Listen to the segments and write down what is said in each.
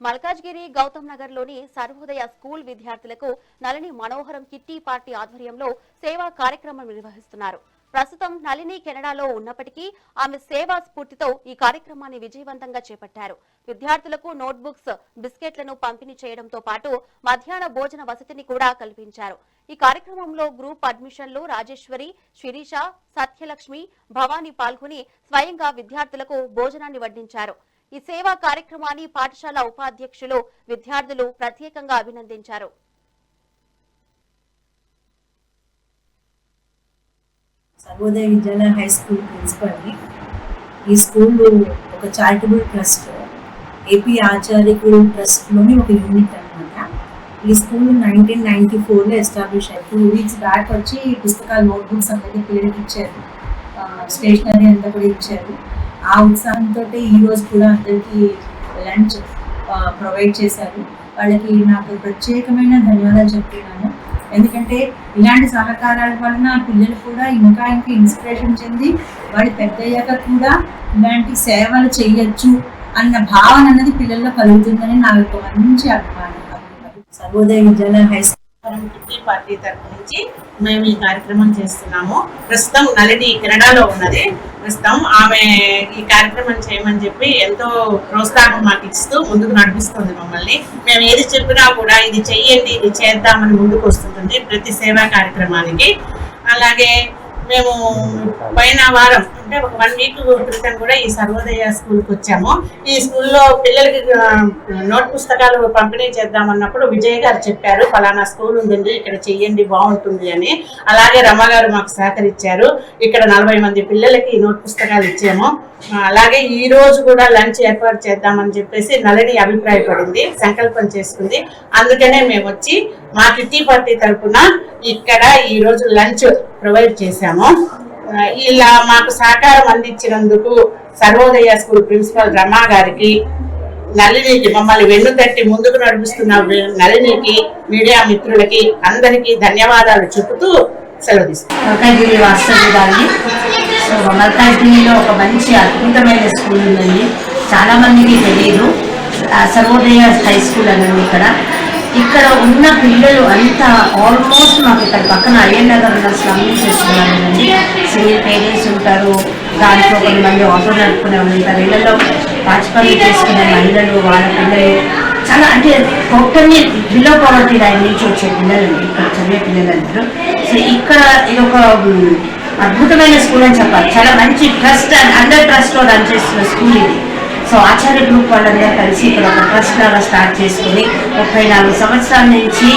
మల్కాజ్గిరి గౌతమ్ నగర్ లోని సర్వోదయ స్కూల్ విద్యార్థులకు నళిని మనోహరం కిట్టి పార్టీ ఆధ్వర్యంలో సేవా కార్యక్రమం నిర్వహిస్తున్నారు. ప్రస్తుతం నళిని కెనడాలో ఉన్నప్పటికీ ఆమె సేవా స్ఫూర్తితో ఈ కార్యక్రమాన్ని విజయవంతంగా చేపట్టారు. విద్యార్థులకు నోట్బుక్స్, బిస్కెట్లను పంపిణీ చేయడంతో పాటు మధ్యాహ్న భోజన వసతిని కూడా కల్పించారు. ఈ కార్యక్రమంలో గ్రూప్ అడ్మిషన్లు రాజేశ్వరి, శిరీష, సత్యలక్ష్మి, భవానీ పాల్గొని స్వయంగా విద్యార్థులకు భోజనాన్ని వడ్డించారు. ఈ సేవా కార్యక్రమాన్ని పాఠశాల ఉపాధ్యక్షులు, విద్యార్థులు ప్రత్యేకంగా అభినందించారు. సర్వోదయ విద్యాలయ హై స్కూల్ ప్రిన్సిపల్ని. ఈ స్కూల్ ఒక చారిటబుల్ ట్రస్ట్, ఏపీ ఆచార్యకుడు ట్రస్ట్లోని ఒక యూనిట్ అనమాట. ఈ స్కూల్ 1994లో ఎస్టాబ్లిష్ అయ్యి 2 వీక్స్ బ్యాక్ వచ్చి పుస్తకాలు, నోట్బుక్స్ అందరికీ పిల్లలకి ఇచ్చారు, స్టేషనరీ అంతా కూడా ఇచ్చారు. ఆ ఉత్సాహంతో ఈరోజు కూడా అందరికీ లంచ్ ప్రొవైడ్ చేశారు. వాళ్ళకి నాకు ప్రత్యేకమైన ధన్యవాదాలు చెప్తున్నాను. ఎందుకంటే ఇలాంటి సహకారాల వలన పిల్లలు కూడా ఇంకా ఇన్స్పిరేషన్ చెంది వాళ్ళు పెద్దయ్యాక కూడా ఇలాంటి సేవలు చేయొచ్చు అన్న భావన అనేది పిల్లల్లో కలుగుతుందని నా యొక్క మంచి అభిప్రాయం. సర్వోదయ విద్యాలయ హై స్కూల్ కిట్టి పార్టీ తరఫు నుంచి మేము ఈ కార్యక్రమం చేస్తున్నాము. ప్రస్తుతం నళిని కెనడాలో ఉన్నది. ప్రస్తుతం ఆమె ఈ కార్యక్రమం చేయమని చెప్పి ఎంతో ప్రోత్సాహం మాకు ఇస్తూ ముందుకు నడిపిస్తుంది మమ్మల్ని. మేము ఏది చెప్పినా కూడా ఇది చెయ్యండి, ఇది చేద్దామని ముందుకు వస్తుంటుంది ప్రతి సేవా కార్యక్రమానికి. అలాగే మేము పోయిన వారం అంటే ఒక 1 వీక్ క్రితం కూడా ఈ సర్వోదయ స్కూల్కి వచ్చాము. ఈ స్కూల్లో పిల్లలకి నోట్ పుస్తకాలు పంపిణీ చేద్దామన్నప్పుడు విజయ్ గారు చెప్పారు, ఫలానా స్కూల్ ఉందండి, ఇక్కడ చెయ్యండి బాగుంటుంది అని. అలాగే రమ గారు మాకు సహకరించారు. ఇక్కడ 40 మంది పిల్లలకి నోట్ పుస్తకాలు ఇచ్చాము. అలాగే ఈ రోజు కూడా లంచ్ ఏర్పాటు చేద్దామని చెప్పేసి నళిని అభిప్రాయపడింది, సంకల్పం చేసుకుంది. అందుకనే మేము వచ్చి మా కిట్టి పార్టీ తరఫున ఇక్కడ ఈ రోజు లంచ్ ప్రొవైడ్ చేశాము. ఇలా మాకు సహకారం అందించినందుకు సర్వోదయ స్కూల్ ప్రిన్సిపల్ రమా గారికి, నళినికి, మమ్మల్ని వెన్నుతట్టి ముందుకు నడిపిస్తున్న నళినికి, మీడియా మిత్రులకి అందరికీ ధన్యవాదాలు చెబుతూ సెలవు తీసుకున్నాం. మల్కాజ్గిరి వాస్తవ్యురాలి. మల్కాజ్గిరిలో ఒక మంచి అద్భుతమైన స్కూల్ ఉందండి, చాలా మందికి తెలియదు. సర్వోదయ హై స్కూల్ అనండి. ఇక్కడ ఉన్న పిల్లలు అంతా ఆల్మోస్ట్ మాకు ఇక్కడ పక్కన అయ్యన్ నగర్ ఉన్న స్లమ్ నుంచి వస్తున్నారండి. సింగిల్ పేరెంట్స్ ఉంటారు, దాంట్లో కొంతమంది ఆటో నడుపుకునే వాళ్ళు ఉంటారు, ఇళ్లలో పాచిపనులు చేసుకునే మహిళలు, వాళ్ళ పిల్లలు చాలా అంటే టోటల్లీ బిలో పవర్టీ లైన్ నుంచి వచ్చే పిల్లలండి ఇక్కడ చదివే పిల్లలందరూ. సో ఇక్కడ ఇది ఒక అద్భుతమైన స్కూల్ అని చెప్పాలి. చాలా మంచి ట్రస్ట్ అండ్ అండర్ ట్రస్ట్లో రన్ చేస్తున్న స్కూల్ ఇది. సో ఆచార్య గ్రూప్ వాళ్ళందరూ కలిసి ఇక్కడ ఒక ట్రస్ట్ లాగా స్టార్ట్ చేసుకుని 34 సంవత్సరాల నుంచి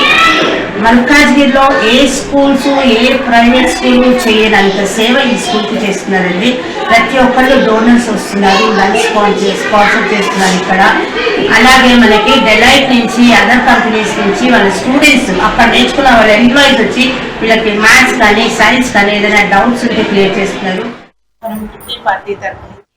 మల్కాజ్గిరిలో ఏ స్కూల్స్, ఏ ప్రైవేట్ స్కూల్ చేయనంత సేవ ఈ స్కూల్కి చేస్తున్నారండి. ప్రతి ఒక్కళ్ళు డోనర్స్ వస్తున్నారు, లంచ్ స్పాన్సర్ చేస్తున్నారు ఇక్కడ. అలాగే మనకి డెలైట్ నుంచి, అదర్ కంపెనీస్ నుంచి వాళ్ళ స్టూడెంట్స్ అక్కడ నేర్చుకున్న వాళ్ళ ఎంప్లాయీస్ వచ్చి వీళ్ళకి మ్యాథ్స్ కానీ, సైన్స్ కానీ ఏదైనా డౌట్స్ ఉంటే క్లియర్ చేస్తున్నారు. కిట్టి పార్టీ తరఫున